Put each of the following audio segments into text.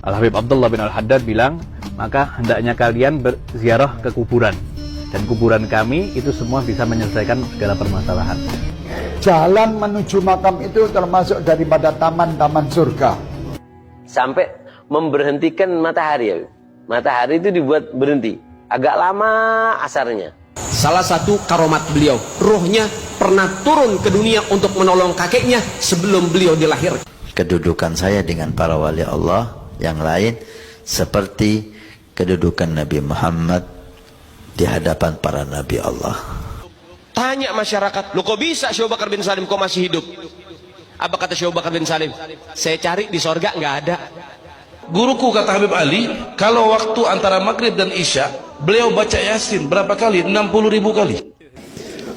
Al-Habib Abdullah bin Al-Haddad bilang, maka hendaknya kalian berziarah ke kuburan. Dan kuburan kami itu semua bisa menyelesaikan segala permasalahan. Jalan menuju makam itu termasuk daripada taman-taman surga. Sampai memberhentikan matahari ya. Matahari itu dibuat berhenti. Agak lama asarnya. Salah satu karomat beliau, ruhnya pernah turun ke dunia untuk menolong kakeknya sebelum beliau dilahirkan. Kedudukan saya dengan para wali Allah yang lain seperti kedudukan Nabi Muhammad di hadapan para nabi Allah. Tanya masyarakat, lo kok bisa Syekh Bakar bin Salim kok masih hidup? Apa kata Syekh Bakar bin Salim? Saya cari di sorga nggak ada. Guruku kata Habib Ali, kalau waktu antara maghrib dan isya beliau baca Yasin berapa kali? 60.000 kali.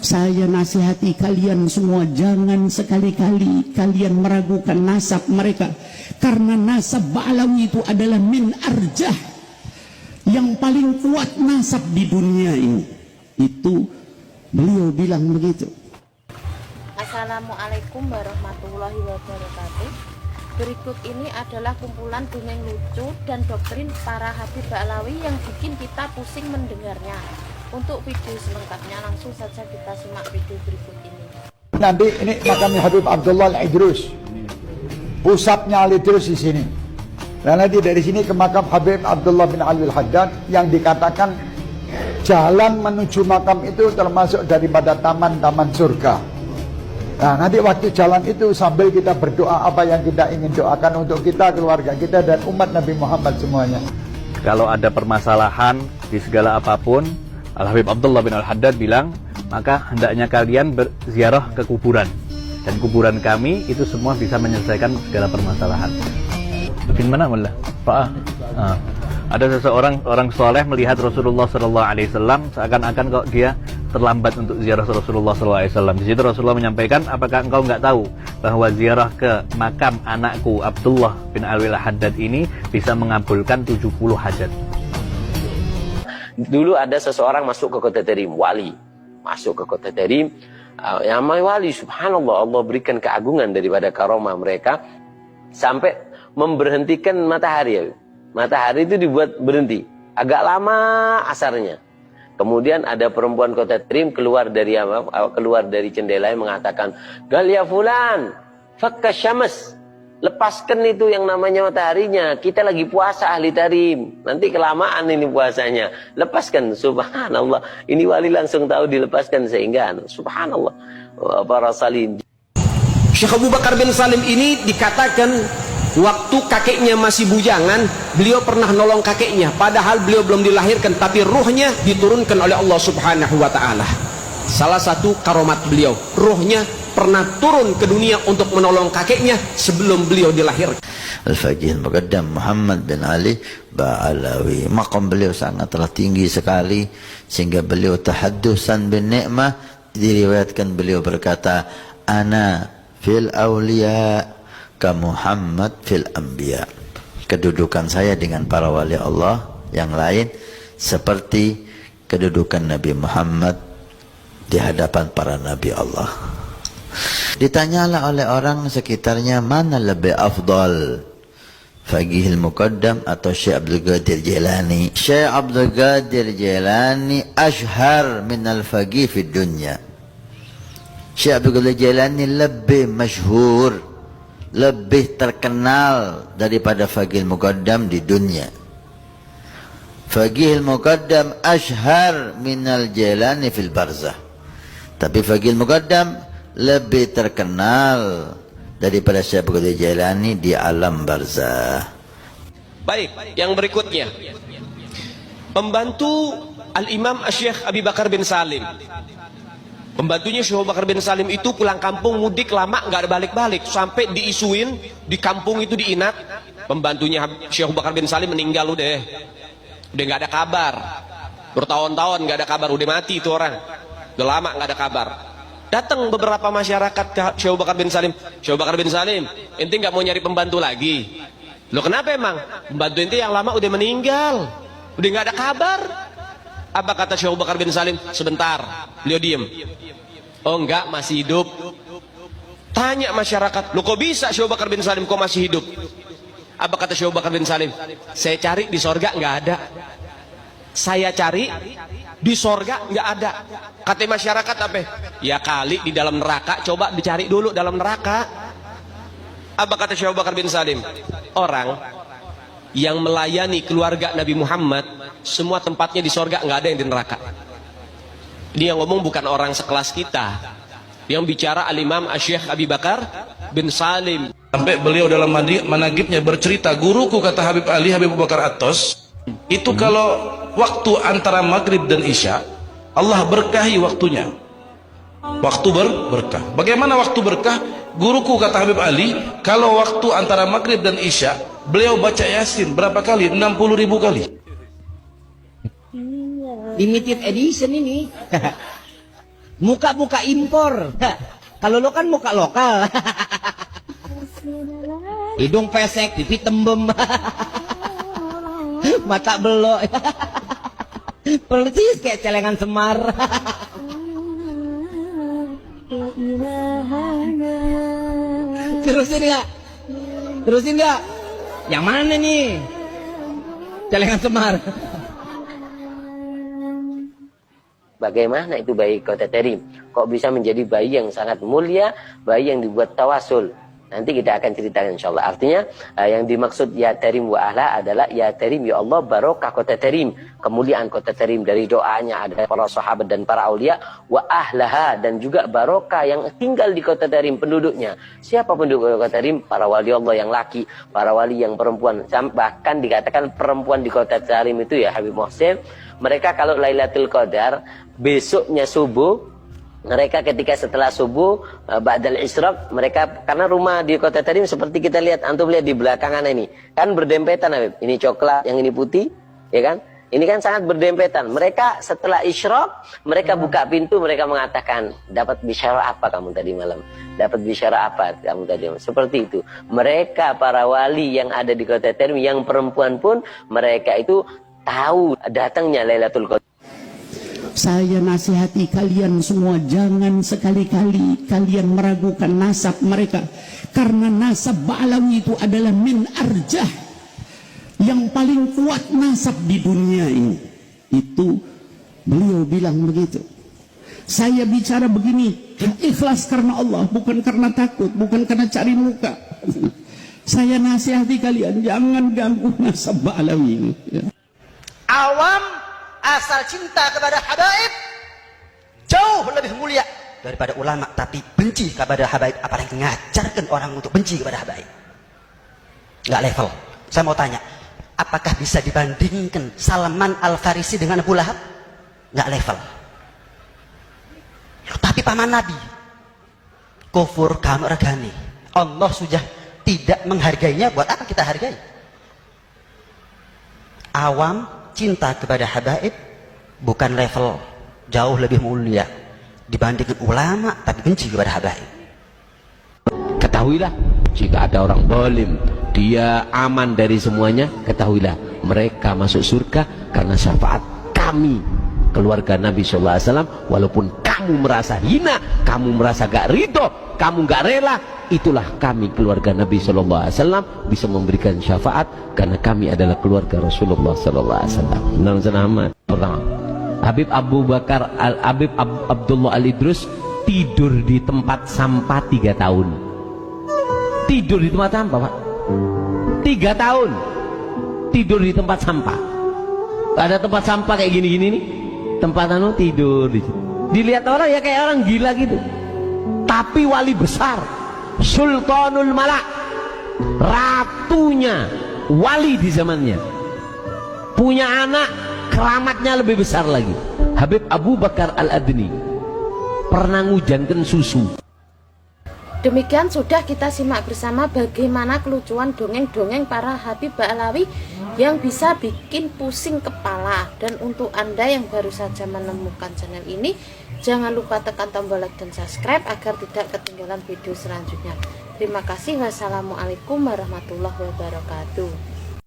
Saya nasihati kalian semua, jangan sekali-kali kalian meragukan nasab mereka, karena nasab Ba'alawi itu adalah min arjah, yang paling kuat nasab di dunia ini. Itu beliau bilang begitu. Assalamualaikum warahmatullahi wabarakatuh. Berikut ini adalah kumpulan dongeng lucu dan doktrin para Habib Ba'alawi yang bikin kita pusing mendengarnya. Untuk video selengkapnya langsung saja kita simak video berikut ini. Nanti ini makamnya Habib Abdullah Al-Idrus. Pusatnya Al-Idrus di sini. Dan nanti dari sini ke makam Habib Abdullah bin Ali Al-Haddad yang dikatakan jalan menuju makam itu termasuk daripada taman-taman surga. Nah, nanti waktu jalan itu sambil kita berdoa apa yang kita ingin doakan untuk kita, keluarga kita, dan umat Nabi Muhammad semuanya. Kalau ada permasalahan di segala apapun, Al-Habib Abdullah bin Al-Haddad bilang, maka hendaknya kalian berziarah ke kuburan. Dan kuburan kami itu semua bisa menyelesaikan segala permasalahan. Bikin mana mullah? Pak? Ada seseorang orang soleh melihat Rasulullah SAW seakan-akan kok dia terlambat untuk ziarah Rasulullah SAW. Di situ Rasulullah menyampaikan, apakah engkau nggak tahu bahwa ziarah ke makam anakku Abdullah bin Ali Al-Haddad ini bisa mengabulkan 70 hajat. Dulu ada seseorang masuk ke kota Tarim, wali. Masuk ke kota Tarim, yang namanya wali, subhanallah, Allah berikan keagungan daripada karomah mereka sampai memberhentikan matahari ya. Matahari itu dibuat berhenti. Agak lama asarnya. Kemudian ada perempuan kota Tarim keluar dari jendela yang mengatakan, "Galia fulan, fakka syams." Lepaskan itu yang namanya mataharinya. Kita lagi puasa ahli Tarim. Nanti kelamaan ini puasanya. Lepaskan. Subhanallah. Ini wali langsung tahu dilepaskan sehingga subhanallah. Para salin. Syekh Abu Bakar bin Salim ini dikatakan waktu kakeknya masih bujangan, beliau pernah nolong kakeknya. Padahal beliau belum dilahirkan, tapi ruhnya diturunkan oleh Allah Subhanahu wa Ta'ala. Salah satu karomat beliau, ruhnya pernah turun ke dunia untuk menolong kakeknya sebelum beliau dilahirkan. Al-Faqih Al-Muqaddam Muhammad bin Ali Ba'alawi, maqam beliau sangatlah tinggi sekali sehingga beliau tahaddusan bin ni'mah. Diriwayatkan beliau berkata, ana fil awliya ka Muhammad fil anbiya. Kedudukan saya dengan para wali Allah yang lain seperti kedudukan Nabi Muhammad di hadapan para nabi Allah. Ditanyalah oleh orang sekitarnya, mana lebih afdal, Faqih Al-Muqaddam atau Syekh Abdul Qadir Jilani? Syekh Abdul Qadir Jilani ashhar min al-faqih fi dunya. Syekh Abdul Qadir Jilani lebih masyhur, lebih terkenal daripada Faqih Al-Muqaddam di dunia. Faqih Al-Muqaddam ashhar min al-Jilani fil barzah. Tapi Faqih Al-Muqaddam lebih terkenal daripada Syekh Abdul Qadir Jilani di alam barzah. Baik, yang berikutnya, pembantu Al-Imam Syekh Abi Bakar bin Salim. Pembantunya Syekh Abu Bakar bin Salim itu pulang kampung mudik lama nggak balik-balik, sampai diisuin di kampung itu diinat, pembantunya Syekh Abu Bakar bin Salim meninggal udah nggak ada kabar, bertahun-tahun nggak ada kabar, udah mati itu orang, udah lama nggak ada kabar. Datang beberapa masyarakat ke Syekh Abu Bakar bin Salim, Syekh Abu Bakar bin Salim, ente nggak mau nyari pembantu lagi? Lo kenapa emang? Pembantu ente yang lama udah meninggal, udah nggak ada kabar. Apa kata Syekh Abu Bakar bin Salim? Sebentar, beliau diem. Oh enggak, masih hidup. Tanya masyarakat, lo kok bisa Syekh Abu Bakar bin Salim kok masih hidup? Apa kata Syekh Abu Bakar bin Salim? Saya cari di sorga nggak ada. Saya cari di sorga nggak ada. Kata masyarakat apa? Ya kali di dalam neraka, coba dicari dulu dalam neraka. Apa kata Syekh Abu Bakar bin Salim? Orang yang melayani keluarga Nabi Muhammad, semua tempatnya di sorga, nggak ada yang di neraka. Ini yang ngomong bukan orang sekelas kita. Yang bicara Al-Imam Syekh Abu Bakar bin Salim. Sampai beliau dalam manaqibnya bercerita, guruku kata Habib Ali, Habib Abu Bakar Atos, itu kalau waktu antara maghrib dan isya, Allah berkahi waktunya. Waktu berkah. Bagaimana waktu berkah? Guruku kata Habib Ali, kalau waktu antara maghrib dan isya, beliau baca Yasin berapa kali? 60.000 kali. Limited edition ini. Muka-muka impor. Kalau lo kan muka lokal. Hidung pesek, pipi tembem. Mata belok. Persis kayak celengan Semar. Terusin nggak? Terusin nggak? Yang mana nih? Celengan Semar. Bagaimana itu bayi Kota Terim? Kok bisa menjadi bayi yang sangat mulia, bayi yang dibuat tawasul? Nanti kita akan ceritakan insyaAllah. Artinya yang dimaksud ya Terim wa ahla adalah ya Terim ya Allah barokah Kota Terim. Kemuliaan Kota Terim dari doanya ada para sahabat dan para aulia. Wa ahlaha dan juga barokah yang tinggal di Kota Terim penduduknya. Siapa penduduk Kota Terim? Para wali Allah yang laki, para wali yang perempuan. Bahkan dikatakan perempuan di Kota Terim itu ya Habib Mohsin. Mereka kalau Lailatul Qadar besoknya subuh, mereka ketika setelah subuh ba'dal isyraq, mereka karena rumah di Kota Terim seperti kita lihat, antum lihat di belakangan ini kan berdempetan Habib. Ini coklat, yang ini putih, ya kan? Ini kan sangat berdempetan. Mereka setelah isyraq, mereka buka pintu, mereka mengatakan, dapat bisyara apa kamu tadi malam? Dapat bisyara apa kamu tadi malam? Seperti itu. Mereka para wali yang ada di Kota Terim, yang perempuan pun mereka itu tahu datangnya Lailatul Qadar. Saya nasihati kalian semua, jangan sekali-kali kalian meragukan nasab mereka, karena nasab Ba'alawi itu adalah min arjah, yang paling kuat nasab di dunia ini. Itu beliau bilang begitu. Saya bicara begini ikhlas karena Allah, bukan karena takut, bukan karena cari muka. Saya nasihati kalian, jangan ganggu nasab Ba'alawi ini, ya. Awam asal cinta kepada habaib jauh lebih mulia daripada ulama, tapi benci kepada habaib, apalagi ngajarkan orang untuk benci kepada habaib. Nggak level. Saya mau tanya, apakah bisa dibandingkan Salman Al-Farisi dengan Abu Lahab? Nggak level. Tapi paman Nabi kufur kamu regani, Allah sudah tidak menghargainya, buat apa kita hargai? Awam cinta kepada habaib bukan level, jauh lebih mulia dibandingkan ulama tapi benci kepada habaib. Ketahuilah, jika ada orang zalim, dia aman dari semuanya, ketahuilah mereka masuk surga karena syafaat kami keluarga Nabi SAW. Walaupun kamu merasa hina, kamu merasa gak ridho, kamu gak rela, itulah kami keluarga Nabi SAW bisa memberikan syafaat karena kami adalah keluarga Rasulullah SAW. Nama pertama, Habib Abu Bakar Habib Abdullah Al-Idrus tidur di tempat sampah 3 tahun. Tidur di tempat sampah, Pak. 3 tahun tidur di tempat sampah. Ada tempat sampah kayak gini-gini nih, tempat tidur di situ. Dilihat orang ya kayak orang gila gitu. Tapi wali besar, Sultanul Malak, ratunya wali di zamannya, punya anak keramatnya lebih besar lagi. Habib Abu Bakar Al-Adni pernah ngujankan susu. Demikian sudah kita simak bersama bagaimana kelucuan dongeng-dongeng para Habib Ba'alawi yang bisa bikin pusing kepala. Dan untuk Anda yang baru saja menemukan channel ini, jangan lupa tekan tombol like dan subscribe agar tidak ketinggalan video selanjutnya. Terima kasih. Wassalamualaikum warahmatullahi wabarakatuh.